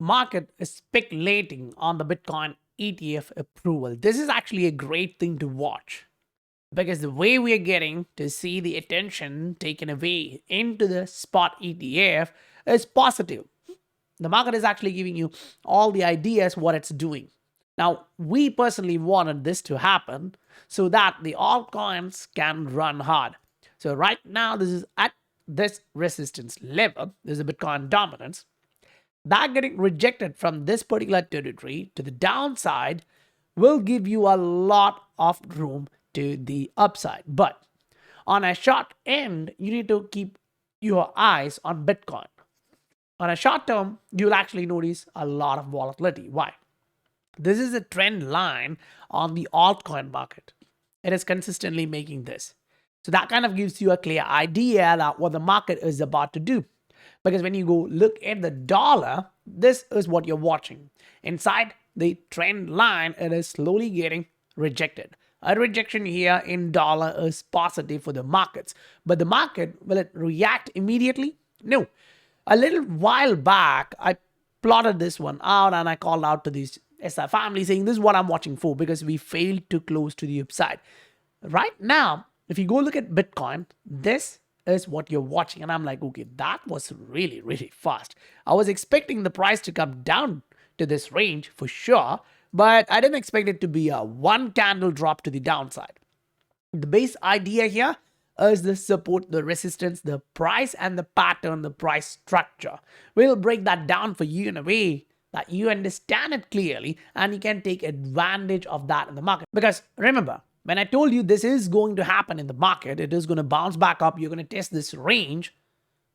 market is speculating on the Bitcoin ETF approval. This is actually a great thing to watch because the way we are getting to see the attention taken away into the spot ETF is positive. The market is actually giving you all the ideas what it's doing. Now, we personally wanted this to happen so that the altcoins can run hard. So right now, this is at this resistance level. There's a Bitcoin dominance. That getting rejected from this particular territory to the downside will give you a lot of room to the upside. But on a short end, you need to keep your eyes on Bitcoin. On a short term, you'll actually notice a lot of volatility. Why? This is a trend line on the altcoin market. It is consistently making this. So that kind of gives you a clear idea that what the market is about to do. Because when you go look at the dollar, this is what you're watching. Inside the trend line, it is slowly getting rejected. A rejection here in dollar is positive for the markets. But the market, will it react immediately? No. A little while back, I plotted this one out and I called out to these SI family saying this is what I'm watching for because we failed to close to the upside. Right now, if you go look at Bitcoin, this is what you're watching. And I'm like, okay, that was really, really fast. I was expecting the price to come down to this range for sure, but I didn't expect it to be a one candle drop to the downside. The base idea here is the support, the resistance, the price, and the pattern, the price structure. We'll break that down for you in a way that you understand it clearly and you can take advantage of that in the market. Because remember, when I told you this is going to happen in the market, it is going to bounce back up, you're going to test this range,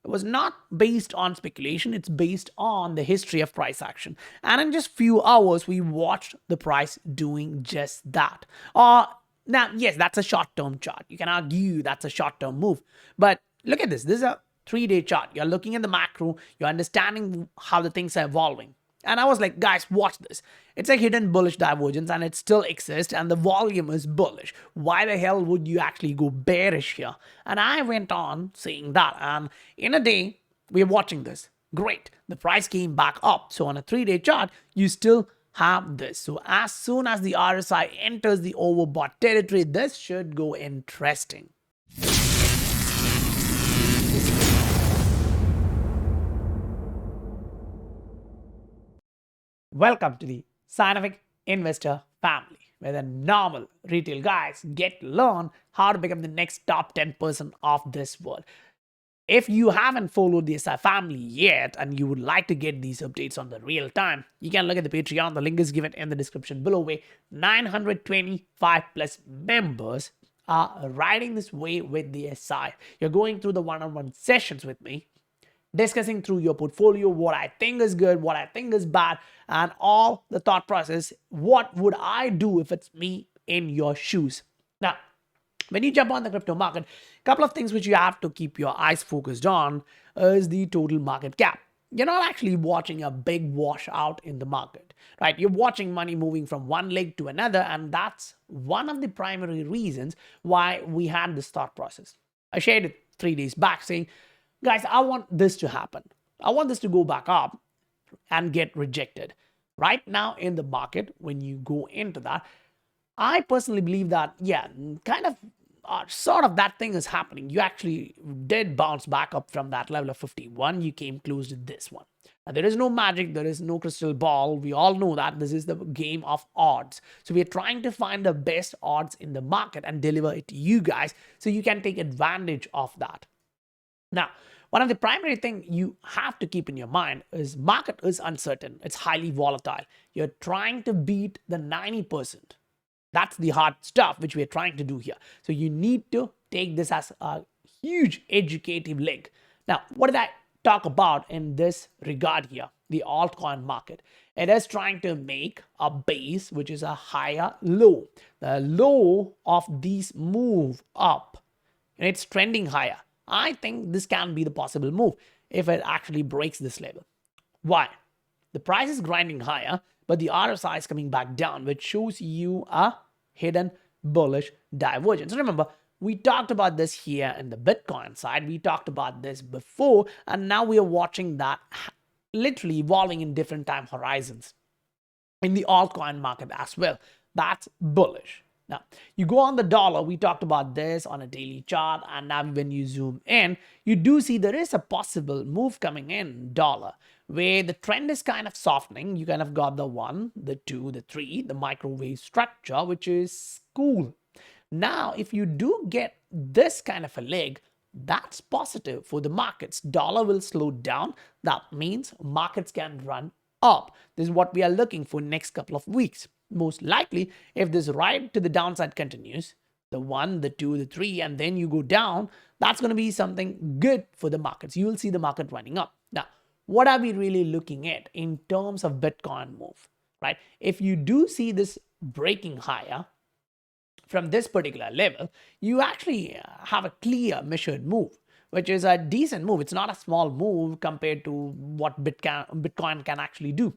it was not based on speculation, it's based on the history of price action. And in just few hours, we watched the price doing just that. Now, yes, that's a short-term chart. You can argue that's a short-term move. But look at this. This is a 3-day chart. You're looking at the macro. You're understanding how the things are evolving. And I was like, guys, watch this. It's a hidden bullish divergence and it still exists and the volume is bullish. Why the hell would you actually go bearish here? And I went on saying that. And in a day, we're watching this. Great. The price came back up. So on a 3-day chart, you still have this. So as soon as the RSI enters the overbought territory, this should go interesting. Welcome to the Scientific Investor family, where the normal retail guys get to learn how to become the next top 10% of this world. If you haven't followed the SI family yet and you would like to get these updates on the real time, you can look at the Patreon. The link is given in the description below, where 925 plus members are riding this way with the SI. You're going through the one-on-one sessions with me, discussing through your portfolio, what I think is good, what I think is bad, and all the thought process. What would I do if it's me in your shoes? Now, when you jump on the crypto market, a couple of things which you have to keep your eyes focused on is the total market cap. You're not actually watching a big washout in the market, right? You're watching money moving from one leg to another, and that's one of the primary reasons why we had this thought process. I shared it 3 days back saying, guys, I want this to happen. I want this to go back up and get rejected. Right now in the market, when you go into that, I personally believe that, yeah, kind of sort of that thing is happening. You actually did bounce back up from that level of 51. You came close to this one. Now, there is no magic. There is no crystal ball. We all know that this is the game of odds. So we are trying to find the best odds in the market and deliver it to you guys so you can take advantage of that. Now, one of the primary things you have to keep in your mind is market is uncertain. It's highly volatile. You're trying to beat the 90%. That's the hard stuff which we're trying to do here. So you need to take this as a huge educative link. Now, what did I talk about in this regard here? The altcoin market. It is trying to make a base which is a higher low. The low of these move up. And it's trending higher. I think this can be the possible move if it actually breaks this level. Why? The price is grinding higher, but the RSI is coming back down, which shows you a hidden bullish divergence. Remember, we talked about this here in the Bitcoin side. We talked about this before, and now we are watching that literally evolving in different time horizons in the altcoin market as well. That's bullish. Now, you go on the dollar, we talked about this on a daily chart, and now when you zoom in, you do see there is a possible move coming in dollar, where the trend is kind of softening. You kind of got the 1, the 2, the 3, the microwave structure, which is cool. Now, if you do get this kind of a leg, that's positive for the markets. Dollar will slow down. That means markets can run up. This is what we are looking for next couple of weeks. Most likely, if this ride to the downside continues, the 1, the 2, the 3, and then you go down, that's going to be something good for the markets. You will see the market running up. Now, what are we really looking at in terms of Bitcoin move, right? If you do see this breaking higher from this particular level, you actually have a clear measured move, which is a decent move. It's not a small move compared to what Bitcoin can actually do.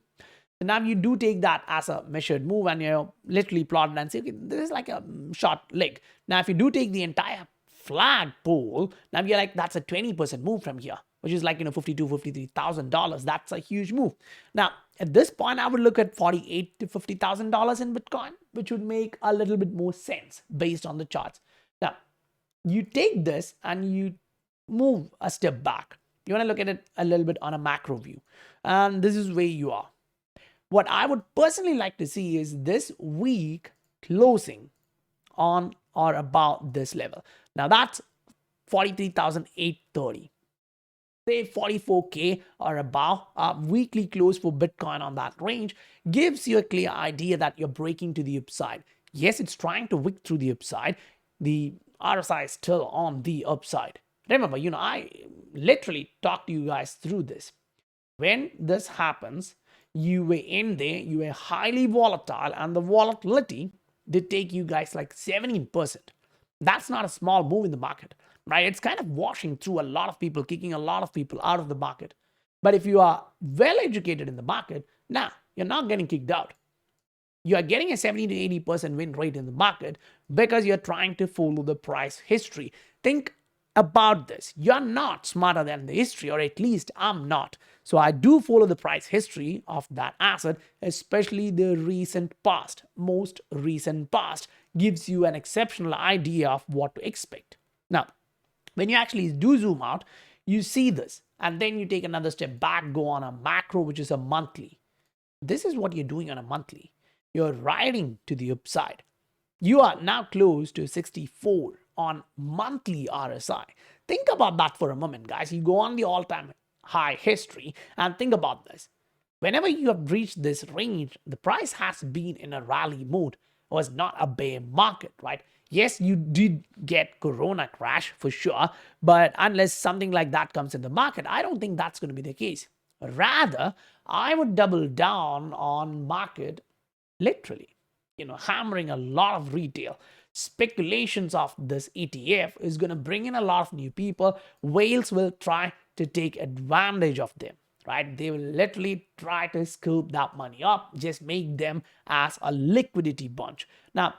So now you do take that as a measured move and you literally plot it and say, okay, this is like a short leg. Now, if you do take the entire flagpole, now you're like, that's a 20% move from here, which is like, $52,000, $53,000. That's a huge move. Now, at this point, I would look at $48,000 to $50,000 in Bitcoin, which would make a little bit more sense based on the charts. Now, you take this and you move a step back. You want to look at it a little bit on a macro view. And this is where you are. What I would personally like to see is this week closing on or about this level. Now that's 43,830. Say 44K or above. A weekly close for Bitcoin on that range gives you a clear idea that you're breaking to the upside. Yes, it's trying to wick through the upside. The RSI is still on the upside. Remember, I literally talked to you guys through this. When this happens, you were in there, you were highly volatile, and the volatility did take you guys like 17%. That's not a small move in the market, right? It's kind of washing through a lot of people, kicking a lot of people out of the market. But if you are well educated in the market, now you're not getting kicked out. You are getting a 70 to 80% win rate in the market because you're trying to follow the price history. Think about this. You're not smarter than the history, or at least I'm not. So I do follow the price history of that asset, especially the recent past. Most recent past gives you an exceptional idea of what to expect. Now, when you actually do zoom out, you see this, and then you take another step back, go on a macro, which is a monthly. This is what you're doing on a monthly. You're riding to the upside. You are now close to 64 on monthly RSI. Think about that for a moment, guys. You go on the all-time high history and think about this. Whenever you have reached this range, the price has been in a rally mode. It was not a bear market, right? Yes, you did get Corona crash for sure, but unless something like that comes in the market, I don't think that's going to be the case. Rather, I would double down on market literally, hammering a lot of retail. Speculations of this ETF is going to bring in a lot of new people. Whales will try to take advantage of them, right? They will literally try to scoop that money up, just make them as a liquidity bunch. Now,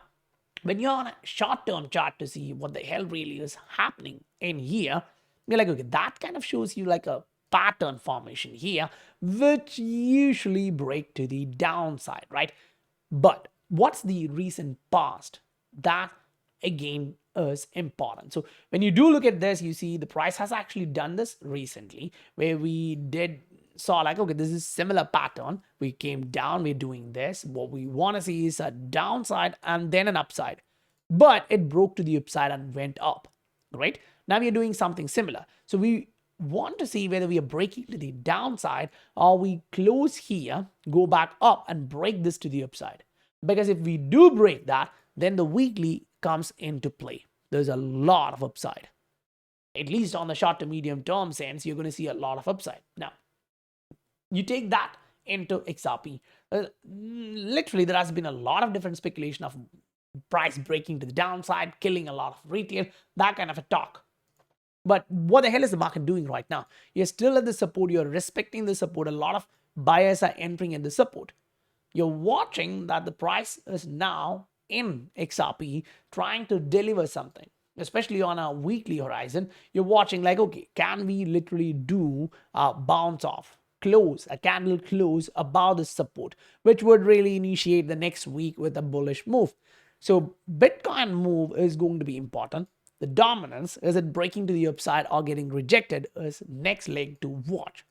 when you're on a short-term chart to see what the hell really is happening in here, you're like, okay, that kind of shows you like a pattern formation here, which usually break to the downside, right? But what's the recent past? That again is important. So when you do look at this, you see the price has actually done this recently, where we saw like, okay, this is similar pattern. We came down, we're doing this. What we want to see is a downside and then an upside. But it broke to the upside and went up, right? Now we're doing something similar. So we want to see whether we are breaking to the downside or we close here, go back up and break this to the upside. Because if we do break that, then the weekly comes into play. There's a lot of upside. At least on the short to medium term sense, you're going to see a lot of upside. Now, you take that into XRP. Literally, there has been a lot of different speculation of price breaking to the downside, killing a lot of retail, that kind of a talk. But what the hell is the market doing right now? You're still at the support. You're respecting the support. A lot of buyers are entering at the support. You're watching that the price is now in XRP trying to deliver something, especially on a weekly horizon. You're watching like, okay, can we literally do a bounce off? close, a candle close above the support, which would really initiate the next week with a bullish move. So Bitcoin move is going to be important. The dominance, is it breaking to the upside or getting rejected, is next leg to watch.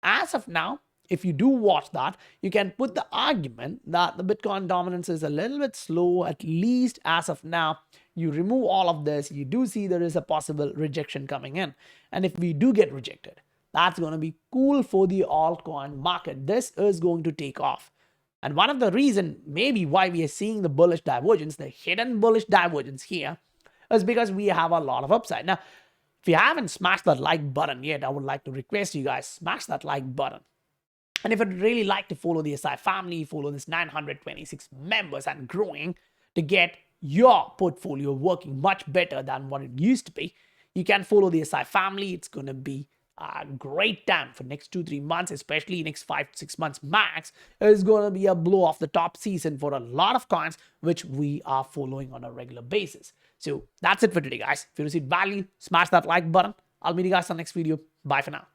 As of now, if you do watch that, you can put the argument that the Bitcoin dominance is a little bit slow, at least as of now. You remove all of this, you do see there is a possible rejection coming in. And if we do get rejected, that's going to be cool for the altcoin market. This is going to take off. And one of the reasons maybe why we are seeing the bullish divergence, the hidden bullish divergence here, is because we have a lot of upside. Now, if you haven't smashed that like button yet, I would like to request you guys, smash that like button. And if you'd really like to follow the SI family, follow this 926 members and growing to get your portfolio working much better than what it used to be, you can follow the SI family. It's going to be a great time for next 2-3 months, especially next 5-6 months max. Is going to be a blow off the top season for a lot of coins, which we are following on a regular basis. So that's it for today, guys. If you received value, smash that like button. I'll meet you guys on the next video. Bye for now.